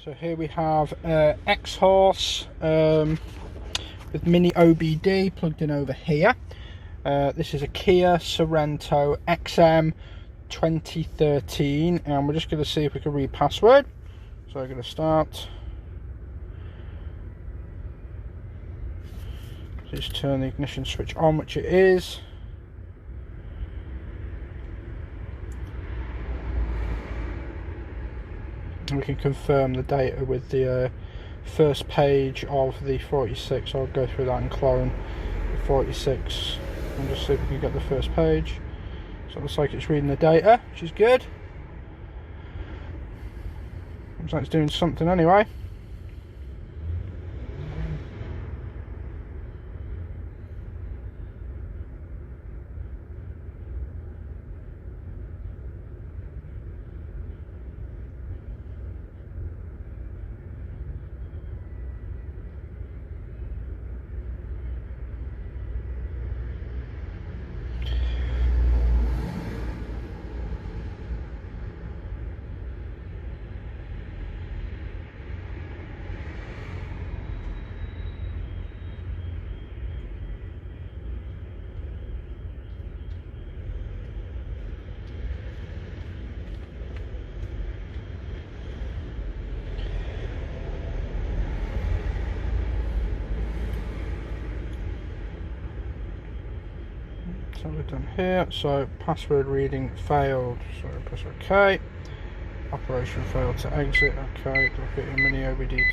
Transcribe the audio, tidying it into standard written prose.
So here we have XHorse with mini OBD plugged in over here. This is a Kia Sorento XM 2013, and we're just going to see if we can read password. So we're going to start. Just turn the ignition switch on, which it is. And we can confirm the data with the first page of the 46. I'll go through that and clone the 46 and just see if we can get the first page. So it looks like it's reading the data, which is good. Looks like it's doing something anyway. So we're done here. So password reading failed. So press OK. Operation failed to exit. OK. Look at your mini OBD.